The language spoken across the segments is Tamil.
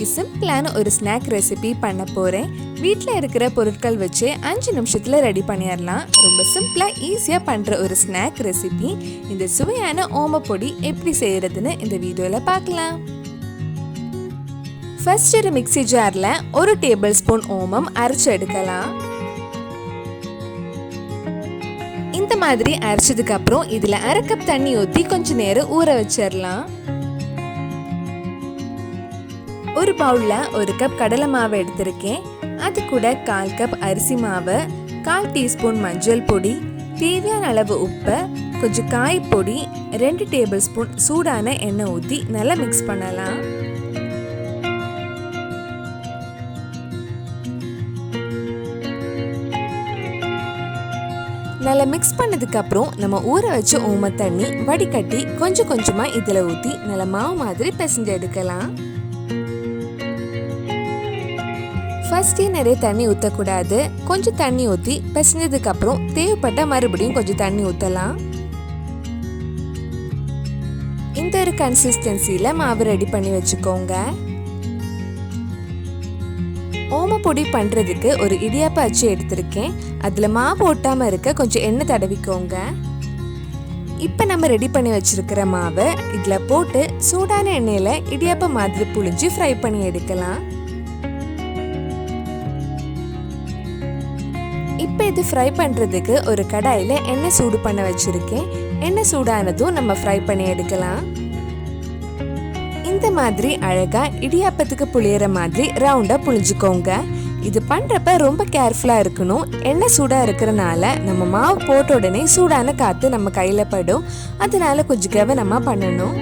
இன்னைக்கு சிம்பிளான ஒரு ஸ்நாக் ரெசிபி பண்ண போகிறேன். வீட்டில் இருக்கிற பொருட்கள் வச்சு 5 நிமிஷத்தில் ரெடி பண்ணிடலாம். ரொம்ப சிம்பிளாக ஈஸியாக பண்ணுற ஒரு ஸ்நாக் ரெசிபி. இந்த சுவையான ஓமப்பொடி எப்படி செய்கிறதுன்னு இந்த வீடியோவில் பார்க்கலாம். ஃபர்ஸ்ட் ஒரு மிக்ஸி ஜாரில் 1 டேபிள் ஸ்பூன் ஓமம் அரைச்சி எடுக்கலாம். இந்த மாதிரி அரைச்சதுக்கு அப்புறம் இதில் 1/2 கப் தண்ணி ஊற்றி கொஞ்சம் நேரம் ஊற வச்சிடலாம். ஒரு பவுலில் 1 கப் கடலை மாவு எடுத்திருக்கேன். அது கூட 1/4 கப் அரிசி மாவு, 1/4 டீஸ்பூன் மஞ்சள் பொடி, தேவையான அளவு உப்பு, கொஞ்சம் காய் பொடி, 2 டேபிள் ஸ்பூன் சூடான எண்ணெய் ஊற்றி நல்லா மிக்ஸ் பண்ணலாம். நல்லா மிக்ஸ் பண்ணதுக்கு அப்புறம் நம்ம ஊற வச்ச ஓம தண்ணி வடிகட்டி கொஞ்சம் கொஞ்சமா இதில் ஊற்றி நல்லா மாவு மாதிரி பிசைஞ்சு எடுக்கலாம். ஃபர்ஸ்டே நிறைய தண்ணி ஊற்றக்கூடாது. கொஞ்சம் தண்ணி ஊற்றி பிசைஞ்சதுக்கு அப்புறம் தேவைப்பட்ட மறுபடியும் கொஞ்சம் தண்ணி ஊற்றலாம். இந்த ஒரு கன்சிஸ்டன்சியில் மாவு ரெடி பண்ணி வச்சுக்கோங்க. ஓமப்பொடி பண்ணுறதுக்கு ஒரு இடியாப்ப அச்சு எடுத்திருக்கேன். அதில் மாவு ஒட்டாமல் இருக்க கொஞ்சம் எண்ணெய் தடவிக்கோங்க. இப்போ நம்ம ரெடி பண்ணி வச்சிருக்கிற மாவை இதில் போட்டு சூடான எண்ணெயில் இடியாப்ப மாதிரி புழிஞ்சு ஃப்ரை பண்ணி எடுக்கலாம். இப்போ இது ஃப்ரை பண்ணுறதுக்கு ஒரு கடாயில் எண்ணெய் சூடு பண்ண வச்சுருக்கேன். எண்ணெய் சூடானதும் நம்ம ஃப்ரை பண்ணி எடுக்கலாம். இந்த மாதிரி அழகாக இடியாப்பத்துக்கு புளியிற மாதிரி ரவுண்டாக புளிஞ்சுக்கோங்க. இது பண்ணுறப்ப ரொம்ப கேர்ஃபுல்லாக இருக்கணும். எண்ணெய் சூடாக இருக்கிறனால நம்ம மாவு போட்ட உடனே சூடான காற்று நம்ம கையில் படும். அதனால கொஞ்சம் கவனமாக பண்ணணும்.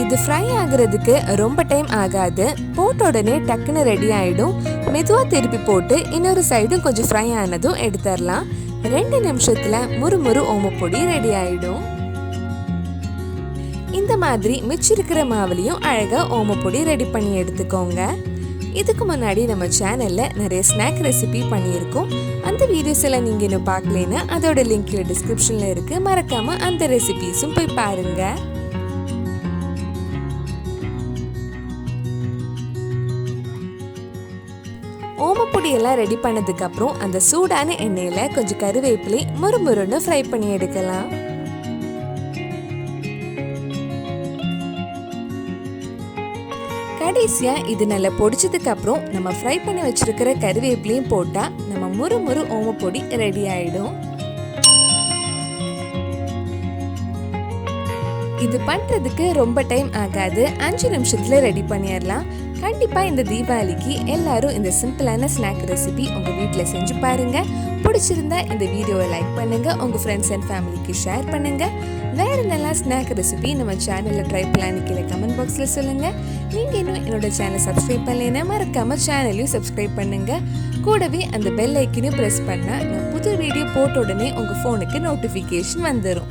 இது ஃப்ரை ஆகுறதுக்கு ரொம்ப டைம் ஆகாது. போட்ட உடனே டக்குன்னு ரெடி ஆகிடும். மெதுவாக திருப்பி போட்டு இன்னொரு சைடும் கொஞ்சம் ஃப்ரை ஆனதும் எடுத்துடலாம். 2 நிமிஷத்தில் முறுமுறு ஓமப்பொடி ரெடி ஆகிடும். இந்த மாதிரி மிச்சிருக்கிற மாவுலையும் அழகாக ஓமப்பொடி ரெடி பண்ணி எடுத்துக்கோங்க. இதுக்கு முன்னாடி நம்ம சேனலில் நிறைய ஸ்நாக் ரெசிபி பண்ணியிருக்கோம். அந்த வீடியோஸ் எல்லாம் நீங்கள் இன்னும் பார்க்கலன்னா அதோட லிங்க் டிஸ்கிரிப்ஷனில் இருக்குது. மறக்காமல் அந்த ரெசிபிஸும் போய் பாருங்கள். ஓமப்பொடி எல்லாம் ரெடி பண்ணதுக்கு அப்புறம் அந்த சூடான எண்ணெயில கொஞ்சம் கருவேப்பிலை முறுமுறுன்னு ஃப்ரை பண்ணி எடுக்கலாம். கடைசியா இது நல்லா பொடிச்சதுக்கு அப்புறம் நம்ம ஃப்ரை பண்ணி வச்சிருக்கிற கருவேப்பிலையும் போட்டா நம்ம முறுமுறு ஓமப்பொடி ரெடி ஆயிடும். இது பண்றதுக்கு ரொம்ப டைம் ஆகாது. 5 நிமிஷத்துல ரெடி பண்ணிடலாம். கண்டிப்பா இந்த தீபாவளிக்கு எல்லாரும் இந்த சிம்பிளான ஸ்நாக் ரெசிபி உங்க வீட்டில் செஞ்சு பாருங்க. பிடிச்சிருந்தா இந்த வீடியோவை லைக் பண்ணுங்க, உங்க ஃப்ரெண்ட்ஸ் அண்ட் ஃபேமிலிக்கு ஷேர் பண்ணுங்க. வேற நல்லா ஸ்நாக் ரெசிபி நம்ம சேனல்ல ட்ரை பண்ணலான்னு கீழே கமெண்ட் பாக்ஸ்ல சொல்லுங்க. நீங்க இன்னும் என்னோட சேனல் சப்ஸ்கிரைப் பண்ணலைன்னா மறக்காம சேனலையும் சப்ஸ்கிரைப் பண்ணுங்க. கூடவே அந்த பெல் ஐக்கனையும் பிரஸ் பண்ணா நான் புது வீடியோ போட்ட உடனே உங்க போனுக்கு நோட்டிஃபிகேஷன் வந்துடும்.